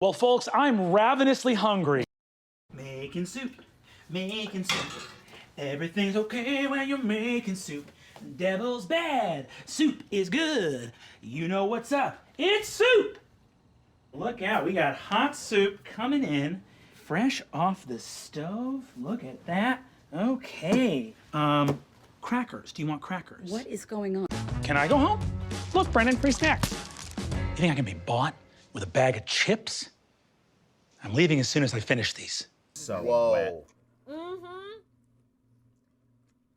Well, folks, I'm ravenously hungry. Making soup, making soup. Everything's okay when you're making soup. Devil's bad, soup is good. You know what's up, it's soup! Look out, we got hot soup coming in, fresh off the stove. Look at that. Okay. Crackers. Do you want crackers? What is going on? Can I go home? Look, Brennan, free snacks. You think I can be bought with a bag of chips? I'm leaving as soon as I finish these. So Whoa. wet.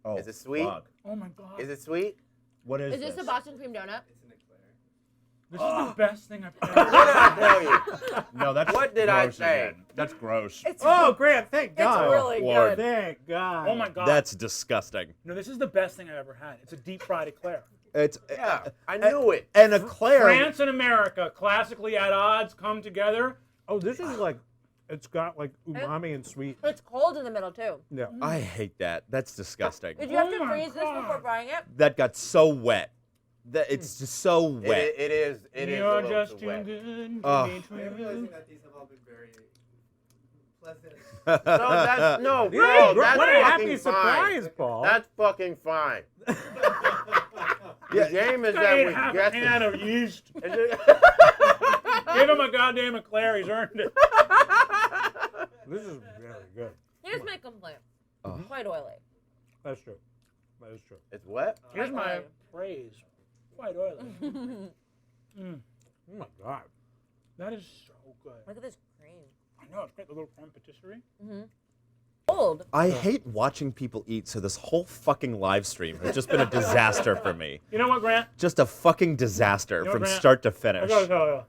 Oh, is it sweet? Fuck. Oh my God. Is it sweet? What is Is this a Boston cream donut? This is the best thing I've What did I tell you? No, that's What did I gross say? again. That's gross. Oh, Grant, thank God. really Lord. Thank God. Oh my God. That's disgusting. No, this is the best thing I've ever had. It's a deep fried eclair. It's Yeah, I knew it. and eclair. France and America, classically at odds, come together. Oh, this is like, it's got like umami and sweet. It's cold in the middle too. Yeah. I hate that. That's disgusting. Did you have to Oh my freeze this God. before frying it? That got so wet. That it's just so wet. It is. It is. You're a little just too too wet. good to Ugh. be I am true. realizing that these have all been very pleasant. No, that's no. Yeah, No, that's what a happy fucking surprise, fine. Paul. That's fucking fine. The game is I that ate we half a get can the- of yeast. Is it- Give him a goddamn eclair. He's earned it. This is very good. Here's my complaint. Quite oily. That's true. That is true. It's wet. Here's Quite my oily. praise. Quite oily. Oh my God. That is so good. Look at this cream. I know, it's great. The little creme patisserie. Cold. I hate watching people eat, so this whole fucking live stream has just been a disaster for me. You know what, Grant? Just a fucking disaster You know, from Grant, start to I finish. gotta tell you.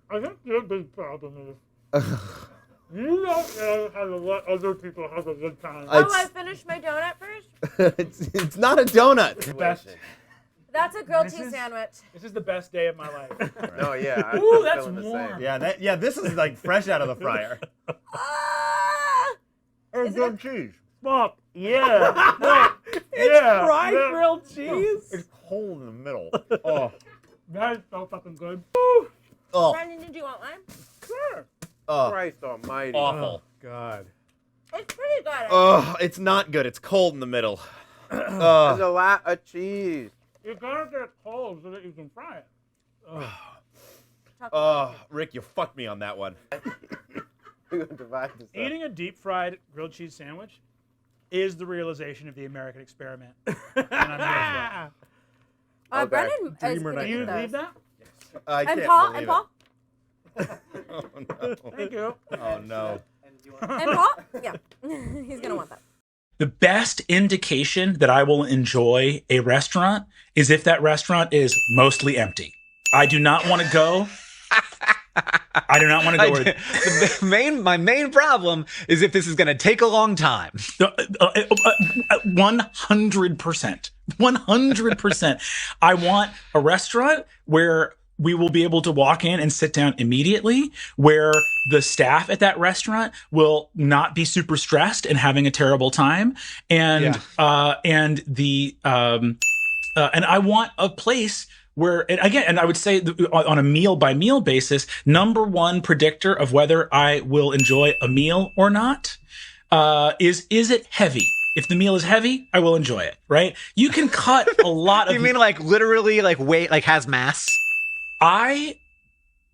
I think your big problem is you don't know how to let other people have a good time. Oh, I finished my donut first? it's not a donut. Best. That's a grilled This cheese is- sandwich. This is the best day of my life. No, yeah. I'm Ooh, that's feeling the warm. same. Yeah, this is like fresh out of the fryer. Ah! And grilled cheese. Fuck. Yeah. Fuck. Yeah. Fried Yeah. grilled cheese? It's cold in the middle. Oh. That is so fucking good. Oh. Brendan, did you want one? Sure. Oh. Christ almighty. Awful. God. It's pretty good. Oh, it's not good. It's cold in the middle. There's Oh. a lot of cheese. You gotta get it cold so that you can fry it. Oh, Rick, you fucked me on that one. We're gonna divide this up. Eating a deep fried grilled cheese sandwich is the realization of the American experiment. And I'm here for Okay. Brennan is Dreamer gonna it. Do eat you those. leave that? I And can't Paul? believe And Paul? it. Oh, no. Thank you. Oh, no. And do you want And Paul? Yeah. He's gonna want that. The best indication that I will enjoy a restaurant is if that restaurant is mostly empty. I do not want to go. I do not want to go where My main problem is if this is going to take a long time. 100%. 100%. I want a restaurant where we will be able to walk in and sit down immediately, where the staff at that restaurant will not be super stressed and having a terrible time. And, and I want a place where, and again, and I would say on a meal by meal basis, number one predictor of whether I will enjoy a meal or not, is it heavy? If the meal is heavy, I will enjoy it, right? You can cut a lot of. You mean like literally like weight, like has mass?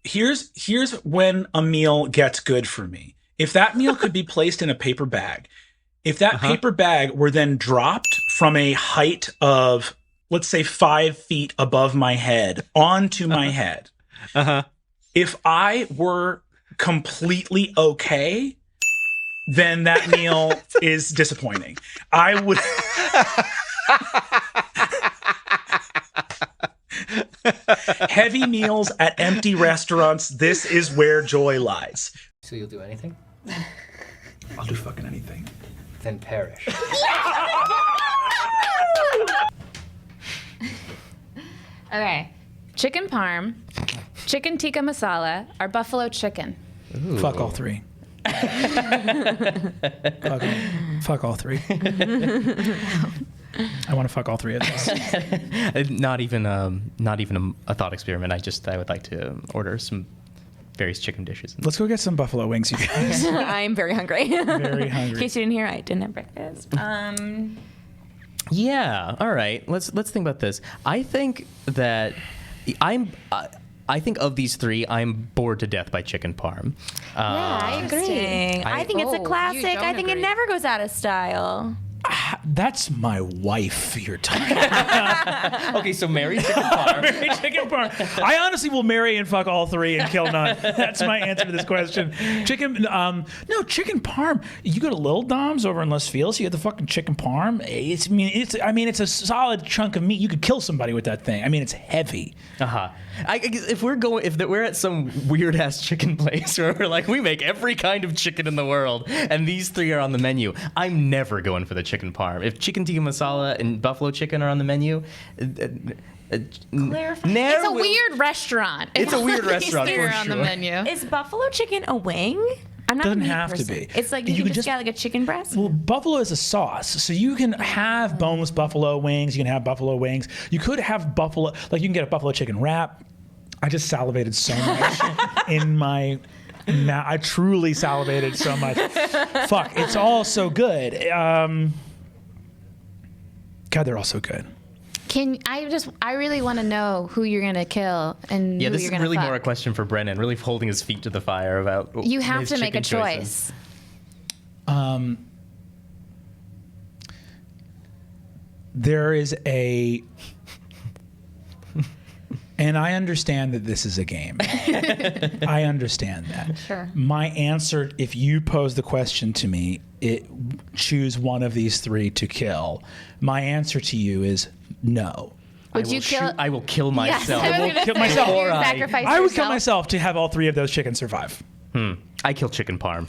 Here's when a meal gets good for me. If that meal could be placed in a paper bag, if that paper bag were then dropped from a height of, let's say 5 feet above my head onto my head, if I were completely okay, then that meal is disappointing. I would. Heavy meals at empty restaurants, this is where joy lies. So you'll do anything? I'll do fucking anything. Then perish. Okay. Chicken parm, chicken tikka masala, or buffalo chicken. Fuck all three. fuck all three. I want to fuck all three of those. Not even a thought experiment. I would like to order some various chicken dishes. Let's go get some buffalo wings, you guys. I'm very hungry. Very In hungry. case you didn't hear, I didn't have breakfast. Yeah. All right. Let's think about this. I think that I think of these three, I'm bored to death by chicken parm. I agree. I think it's a you classic. don't I think it agree. never goes out of style. That's my wife you're talking about. Okay, so marry chicken parm. Marry chicken parm. I honestly will marry and fuck all three and kill none. That's my answer to this question. Chicken parm. You go to Little Dom's over in Les Feliz, you get the fucking chicken parm. It's a solid chunk of meat. You could kill somebody with that thing. I mean, it's heavy. If we're at some weird ass chicken place where we're like, we make every kind of chicken in the world, and these three are on the menu, I'm never going for the chicken parm. If chicken tikka masala and buffalo chicken are on the menu, It's a weird restaurant. It's a weird restaurant They're for on the sure. menu. Is buffalo chicken a wing? I'm not Doesn't a meat have to person. be. It's like you can just get like a chicken breast. Well, buffalo is a sauce, so you can have boneless buffalo wings. You can have buffalo wings. You could have buffalo, like you can get a buffalo chicken wrap. I just salivated so much in my mouth. I truly salivated so much. Fuck, it's all so good. God, they're all so good. I really want to know who you're gonna kill and Yeah, who this you're is gonna really fuck. more a question for Brennan, really holding his feet to the fire about You have his to make a chicken choices. choice. There is a... And I understand that this is a game. I understand that. Sure. My answer, if you pose the question to me, choose one of these three to kill. My answer to you is no. Would you kill? I will kill myself. Yes, I was will gonna kill say, myself. you Before I- sacrifice I would kill yourself. myself to have all three of those chickens survive. I kill chicken parm.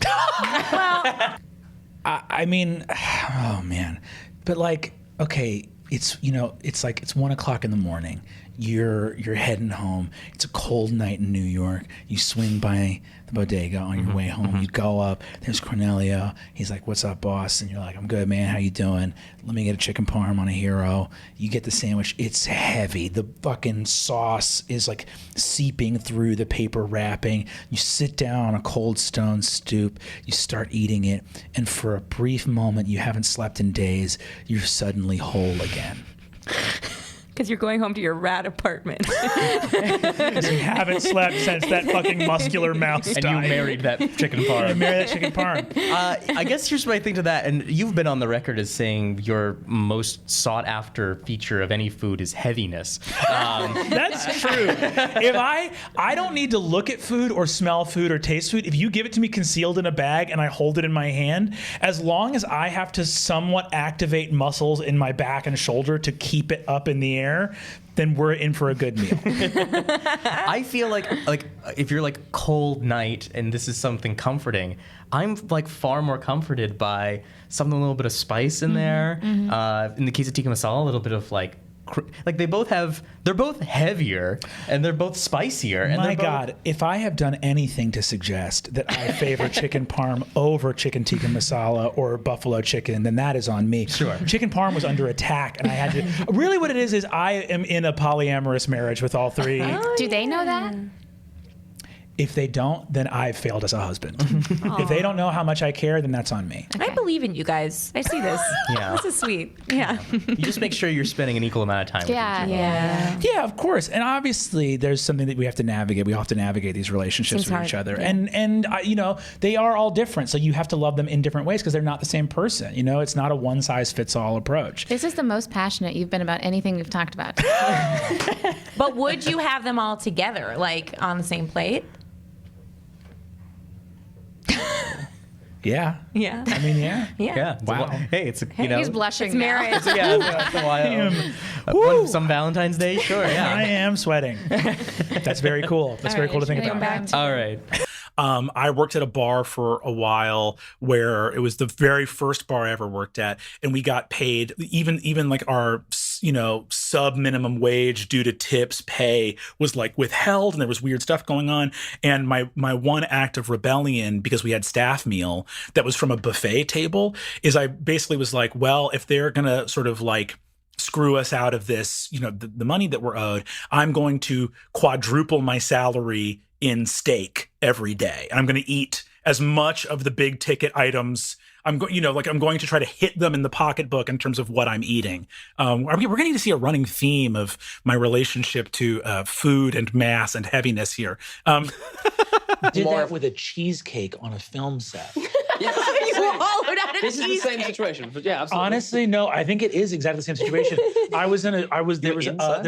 I mean, oh man, but like, okay, it's it's 1 o'clock in the morning. You're heading home. It's a cold night in New York. You swing by the bodega on your way home. You go up. There's Cornelio. He's like, "What's up, boss?" And you're like, "I'm good, man. How you doing? Let me get a chicken parm on a hero." You get the sandwich. It's heavy. The fucking sauce is like seeping through the paper wrapping. You sit down on a cold stone stoop. You start eating it, and for a brief moment, you haven't slept in days. You're suddenly whole again. Because you're going home to your rat apartment. Because you haven't slept since that fucking muscular mouse And died. you married that chicken I parm. married that chicken parm. I guess here's what I think to that, and you've been on the record as saying your most sought after feature of any food is heaviness. That's true. If I don't need to look at food or smell food or taste food. If you give it to me concealed in a bag and I hold it in my hand, as long as I have to somewhat activate muscles in my back and shoulder to keep it up in the air, then we're in for a good meal. I feel like if you're like cold night and this is something comforting, I'm like far more comforted by something a little bit of spice in there. In the case of tikka masala, a little bit of like they're both heavier and they're both spicier. And My they're both, God, if I have done anything to suggest that I favor chicken parm over chicken tikka masala or buffalo chicken, then that is on me. Sure. Chicken parm was under attack, and I had to. Really, what it is I am in a polyamorous marriage with all three. Do they know that? If they don't, then I've failed as a husband. If they don't know how much I care, then that's on me. I believe in you guys. I see this. Yeah. This is sweet. Yeah. you just make sure you're spending an equal amount of time Yeah. with each other. Yeah. Yeah, of course. And obviously, there's something that we have to navigate. We have to navigate these relationships Seems with hard, each other, yeah. and they are all different. So you have to love them in different ways because they're not the same person. It's not a one size fits all approach. This is the most passionate you've been about anything we've talked about. But would you have them all together, like on the same plate? Yeah. Yeah. I mean, yeah. Yeah. Yeah. Wow. Hey, it's He's blushing It's now. marriage. Yeah, that's why. Some Valentine's Day, sure. I Yeah. am sweating. That's very cool. That's very cool to think Come about. back to All right. I worked at a bar for a while where it was the very first bar I ever worked at, and we got paid even like our sub minimum wage due to tips pay was like withheld, and there was weird stuff going on. And my one act of rebellion, because we had staff meal that was from a buffet table, is I basically was like, well, if they're gonna sort of like screw us out of this, the money that we're owed, I'm going to quadruple my salary in steak every day. And I'm going to eat as much of the big ticket items. I'm going to try to hit them in the pocketbook in terms of what I'm eating. We're going to see a running theme of my relationship to food and mass and heaviness here. Did that with a cheesecake on a film set. You hollowed out a This is the same cheesecake. situation. But yeah, absolutely. Honestly, no, I think it is exactly the same situation. There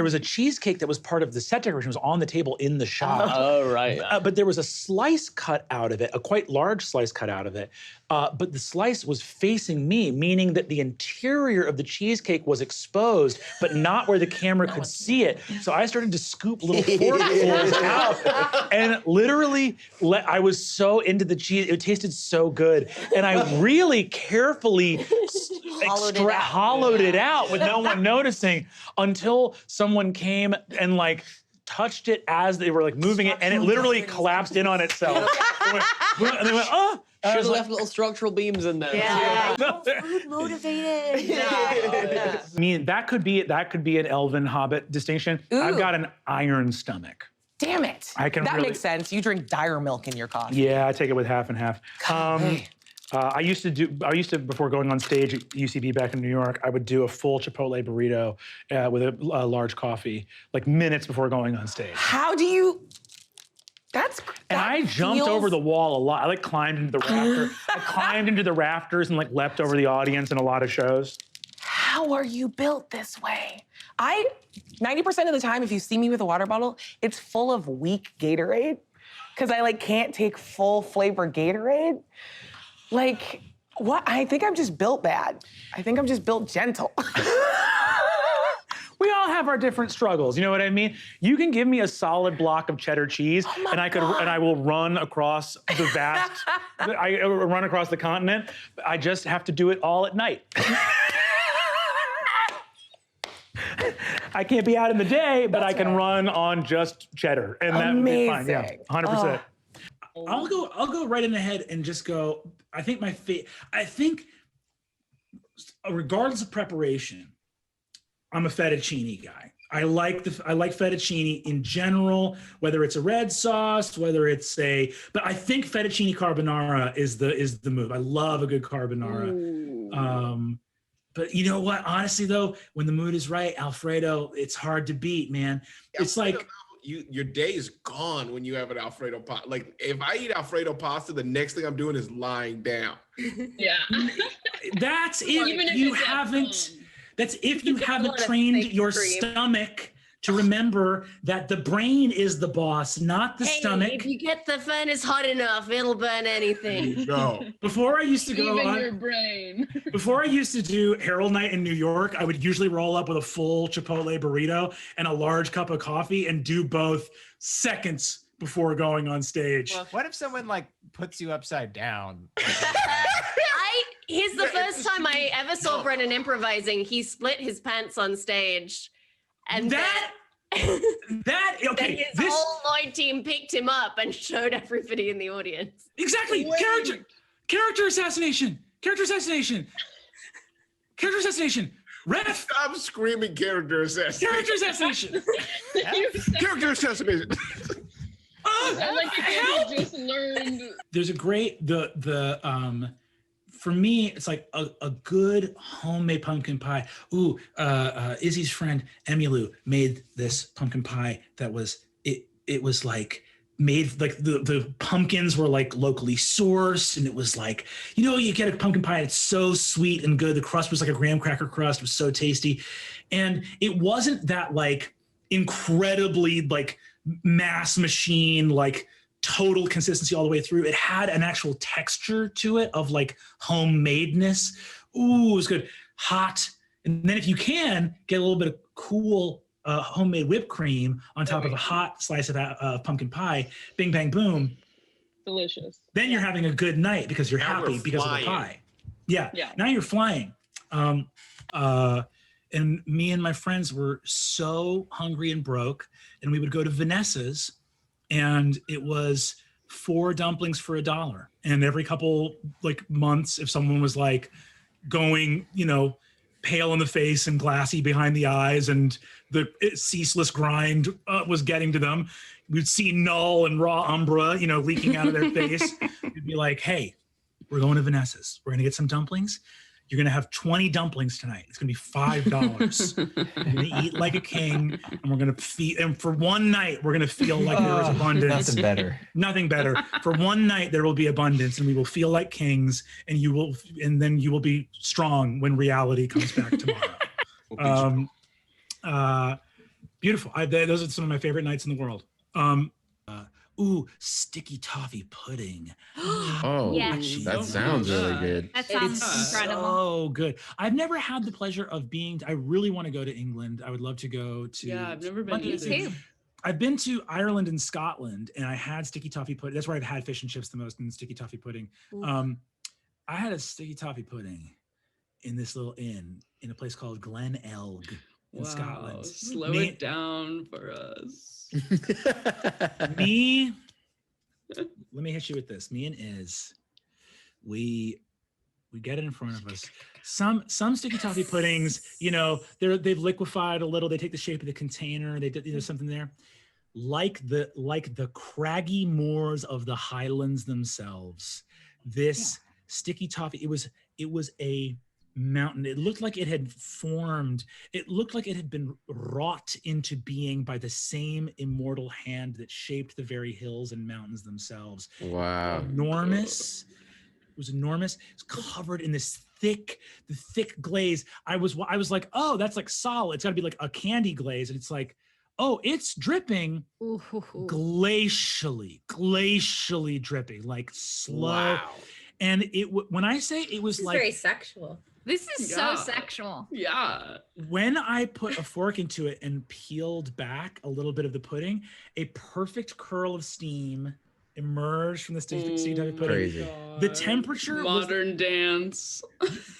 was a cheesecake that was part of the set decoration. It was on the table in the shop. Oh, right. But there was a slice cut out of it, a quite large slice cut out of it. But the slice was facing me, meaning that the interior of the cheesecake was exposed, but not where the camera could see it. So I started to scoop little forkfuls out, and literally, I was so into the cheese. It tasted so good, and I really carefully hollowed it out with no one noticing until someone came and like touched it as they were like moving it, and it literally collapsed in on itself. And they went, oh. Should have left little structural beams in there. Yeah. Food motivated. I mean, that could be an elven hobbit distinction. I've got an iron stomach. Damn it. That makes sense. You drink dire milk in your coffee. Yeah, I take it with half and half. I used to, before going on stage at UCB back in New York, I would do a full Chipotle burrito with a large coffee, like minutes before going on stage. How do you? And I jumped over the wall a lot. I like climbed into the rafter. I climbed into the rafters and like leapt over the audience in a lot of shows. How are you built this way? 90% of the time, if you see me with a water bottle, it's full of weak Gatorade, because I like can't take full flavor Gatorade. Like, what? I think I'm just built bad. I think I'm just built gentle. We all have our different struggles. You know what I mean? You can give me a solid block of cheddar cheese, and I will run across the vast. I run across the continent. I just have to do it all at night. I can't be out in the day, but I can run on just cheddar, and that would be fine. Yeah, 100%. I'll go right in ahead and just go. I think regardless of preparation, I'm a fettuccine guy. I like fettuccine in general, whether it's a red sauce, but I think fettuccine carbonara is the move. I love a good carbonara. But you know what? Honestly, though, when the mood is right, Alfredo, it's hard to beat, man. It's like your day is gone when you have an Alfredo pasta. Like if I eat Alfredo pasta, the next thing I'm doing is lying down. Yeah. That's if you haven't. That's if you haven't trained your stomach to remember that the brain is the boss, not the stomach. If you get the furnace hot enough, it'll burn anything. No. Before I used to go Even your brain. Before I used to do Herald Night in New York, I would usually roll up with a full Chipotle burrito and a large cup of coffee and do both seconds before going on stage. Well, what if someone like puts you upside down? Here's the first time I ever saw Brennan improvising. He split his pants on stage. And then his whole Lloyd team picked him up and showed everybody in the audience. Exactly. Character assassination. Ref. Stop screaming character assassination. Character assassination. Character assassination. I like it. He just learned. There's a great for me, it's like a good homemade pumpkin pie. Ooh, Izzy's friend Emmylou made this pumpkin pie that was it was like made like the pumpkins were like locally sourced, and it was like, you know, you get a pumpkin pie and it's so sweet and good. The crust was like a graham cracker crust. It was so tasty, and it wasn't that like incredibly like mass machine like total consistency all the way through. It had an actual texture to it of like homemadeness. Ooh, it was good. Hot. And then if you can, get a little bit of cool homemade whipped cream on top of a hot slice of pumpkin pie. Bing, bang, boom. Delicious. Then you're having a good night because you're happy because of the pie. Yeah. Now you're flying. And me and my friends were so hungry and broke, and we would go to Vanessa's, and it was 4 dumplings for $1. And every couple like months, if someone was like going, you know, pale in the face and glassy behind the eyes, and the ceaseless grind was getting to them. We'd see Null and Raw Umbra, leaking out of their face. We'd be like, hey, we're going to Vanessa's. We're going to get some dumplings. You're going to have 20 dumplings tonight. It's going to be $5. You're going to eat like a king, and we're going to feed. And for one night, we're going to feel like there is abundance. Nothing better. Nothing better. For one night, there will be abundance, and we will feel like kings, and then you will be strong when reality comes back tomorrow. Beautiful. Those are some of my favorite nights in the world. Sticky toffee pudding. Oh, Yes. that sounds really good. That sounds incredible. So good. I've never had the pleasure of I really want to go to England. I would love to go to. Yeah, I've never been Me too. I've been to Ireland and Scotland, and I had sticky toffee pudding. That's where I've had fish and chips the most, and sticky toffee pudding. I had a sticky toffee pudding in this little inn in a place called Glen Elg in Scotland. Slow it down for us. Let me hit you with this. Me and Iz, we get it in front of us. Some sticky toffee puddings, they've liquefied a little. They take the shape of the container. They did something there, like the craggy moors of the Highlands themselves. This sticky toffee, it was a mountain. It looked like it had formed. It looked like it had been wrought into being by the same immortal hand that shaped the very hills and mountains themselves. Wow. Enormous. It was enormous. It was covered in this thick glaze. I was like, oh, that's like solid. It's got to be like a candy glaze. And it's like, oh, it's dripping glacially dripping, like slow. Wow. And when I say it was like very sexual. This is so sexual. Yeah. When I put a fork into it and peeled back a little bit of the pudding, a perfect curl of steam emerged from the sticky toffee pudding. Crazy. The temperature dance.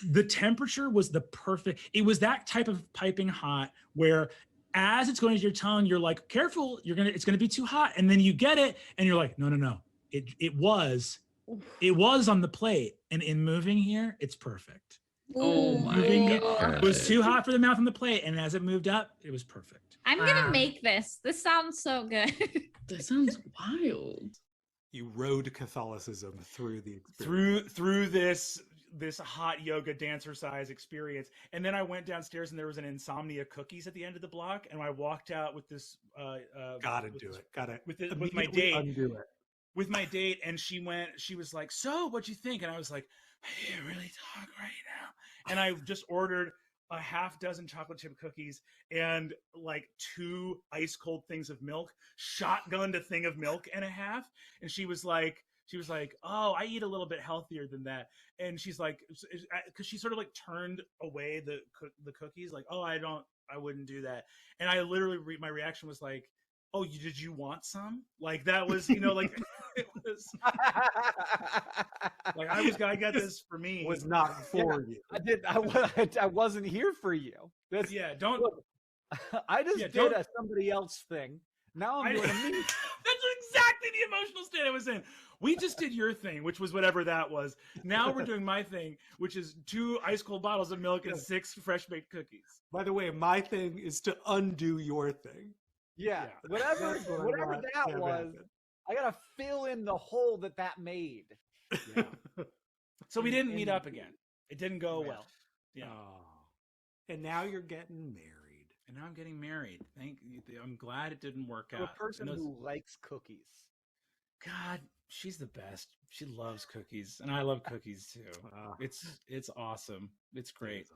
The temperature was the perfect. It was that type of piping hot where as it's going to your tongue, you're like, careful, it's gonna be too hot. And then you get it and you're like, no. It was on the plate. And in moving here, it's perfect. Oh my God. It was too hot for the mouth on the plate, and as it moved up, it was perfect. I'm gonna make this. This sounds so good. That sounds wild. You rode Catholicism through the experience. Through this hot yoga dancercise experience, and then I went downstairs, and there was an insomnia cookies at the end of the block, and I walked out with this. With my date. Undo it. With my date, and she was like, so what'd you think? And I was like, I can't really talk right now. And I just ordered a half dozen chocolate chip cookies and like 2 ice cold things of milk, shotgunned a thing of milk and a half. And she was like, oh, I eat a little bit healthier than that. And she's like, because she sort of like turned away the cookies, like, oh, I wouldn't do that. And I literally, my reaction was like, oh, did you want some? Like that was, like it was like I got this for me. Was not for you. I wasn't here for you. Don't. I just did a somebody else thing. Now I'm doing a me. That's exactly the emotional state I was in. We just did your thing, which was whatever that was. Now we're doing my thing, which is 2 ice cold bottles of milk and 6 fresh baked cookies. By the way, my thing is to undo your thing. Yeah. Whatever that was, I gotta fill in the hole that made. Yeah. So we didn't meet up again. It didn't go well. Yeah. Oh. And now you're getting married. And now I'm getting married. Thank you. I'm glad it didn't work out. A person who likes cookies. God, she's the best. She loves cookies, and I love cookies too. It's awesome. It's great.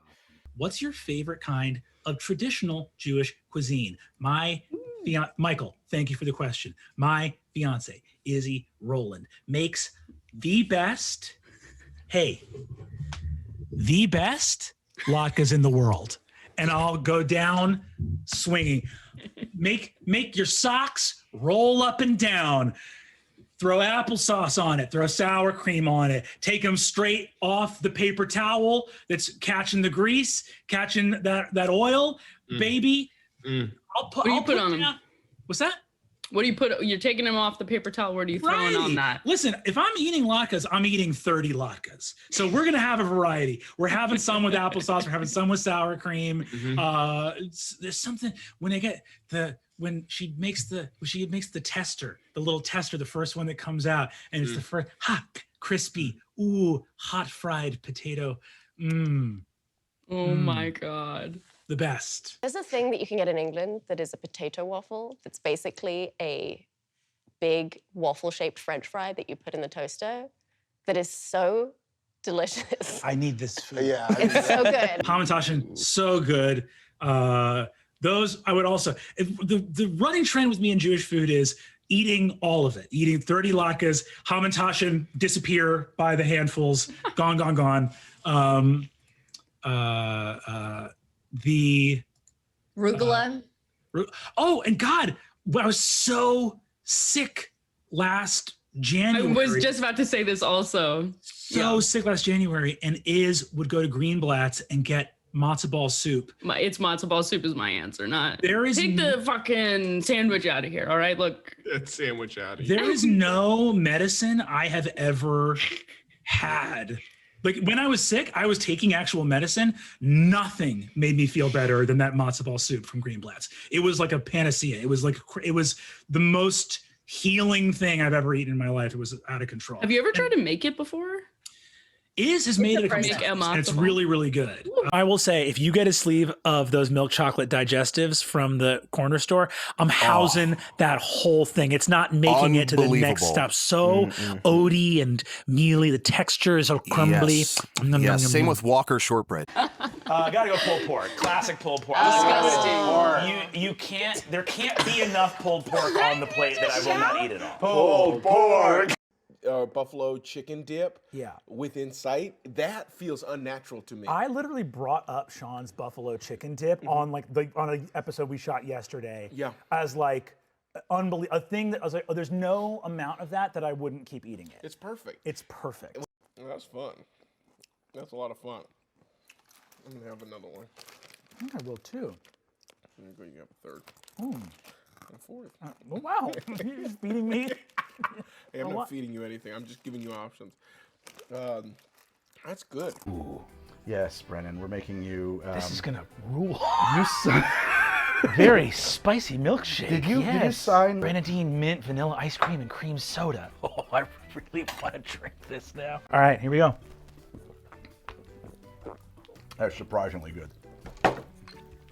What's your favorite kind of traditional Jewish cuisine? Michael, thank you for the question. My fiance, Izzy Rowland, makes the best latkes in the world. And I'll go down swinging. Make your socks roll up and down. Throw applesauce on it. Throw sour cream on it. Take them straight off the paper towel that's catching the grease, catching that oil, baby. I'll put on them. What's that? What do you put? You're taking them off the paper towel. What are you throwing on that? Listen, if I'm eating latkes, I'm eating 30 latkes. So we're gonna have a variety. We're having some with applesauce. We're having some with sour cream. There's something when they get when she makes the tester, the little tester, the first one that comes out, and it's the first hot, crispy, hot fried potato. Oh my God. The best. There's a thing that you can get in England that is a potato waffle. That's basically a big waffle-shaped French fry that you put in the toaster that is so delicious. I need this food. Yeah. It's so good. Hamantaschen, so good. Those I would also, the running trend with me in Jewish food is eating all of it, eating 30 latkes, Hamantaschen disappear by the handfuls, gone. The Rugula. Oh, and God, I was so sick last January. I was just about to say this also. Sick last January, and would go to Greenblatt's and get matzo ball soup. It's matzo ball soup is my answer, not. There is take the fucking sandwich out of here. All right, look. That sandwich out of here. There is no medicine I have ever had. Like when I was sick, I was taking actual medicine. Nothing made me feel better than that matzo ball soup from Greenblatt's. It was like a panacea. It was the most healing thing I've ever eaten in my life. It was out of control. Have you ever tried to make it before? Has made it a couple times, and it's really, really good. I will say, if you get a sleeve of those milk chocolate digestives from the corner store, I'm housing that whole thing. It's not making it to the next step. So oaty and mealy. The texture is so crumbly. Yes, same with Walker shortbread. Gotta go pulled pork. Classic pulled pork. Disgusting. You can't. There can't be enough pulled pork on the plate that I will not eat it all. Pulled pork. Buffalo chicken dip. Yeah. Within sight. That feels unnatural to me. I literally brought up Sean's buffalo chicken dip on on an episode we shot yesterday. Yeah. As like a thing that I was like, there's no amount of that I wouldn't keep eating it. It's perfect. It's perfect. That's fun. That's a lot of fun. I'm gonna have another one. I think I will too. There you go. You have a third. And fourth. Oh, wow. You're just feeding me. Hey, I'm not feeding you anything. I'm just giving you options. That's good. Ooh. Yes, Brennan, we're making you. This is gonna rule. You Very spicy milkshake. Did you sign grenadine, mint, vanilla ice cream, and cream soda? Oh, I really want to drink this now. All right, here we go. That's surprisingly good.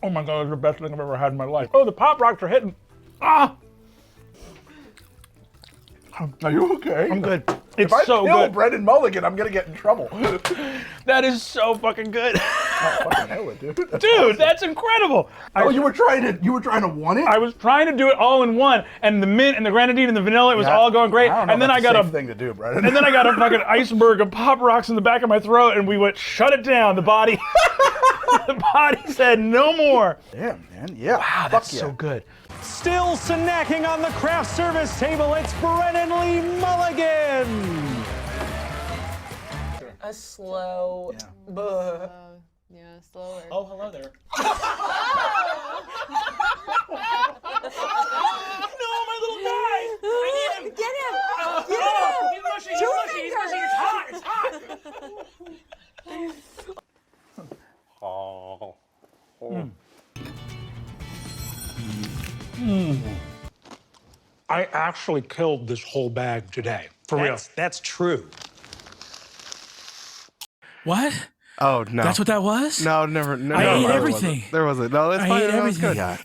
Oh my God, it's the best thing I've ever had in my life. Oh, the Pop Rocks are hitting. Ah! Are you okay? I'm good. If I kill Brennan Mulligan, I'm gonna get in trouble. That is so fucking good. Oh, fucking hell, dude. Dude, that's incredible. You were trying to one it? I was trying to do it all in one, and the mint and the grenadine and the vanilla, it was all going great. I don't know and then if I that's got a safe thing to do, Brennan. And then I got a fucking iceberg of Pop Rocks in the back of my throat, and we went, shut it down. The body, the body said no more. Damn, man. Yeah. Wow, that's so good. Still snacking on the craft service table, it's Brennan Lee Mulligan. A slow. Yeah, slower. Oh, hello there. No, my little guy! I need him! Get him! Get him! He's mushy, he's mushy, he's mushy, it's hot, it's hot! I actually killed this whole bag today. For real. That's true. What? Oh no. That's what that was? No, never. I ate everything. There wasn't. No, that's I fine. ate That was everything. good.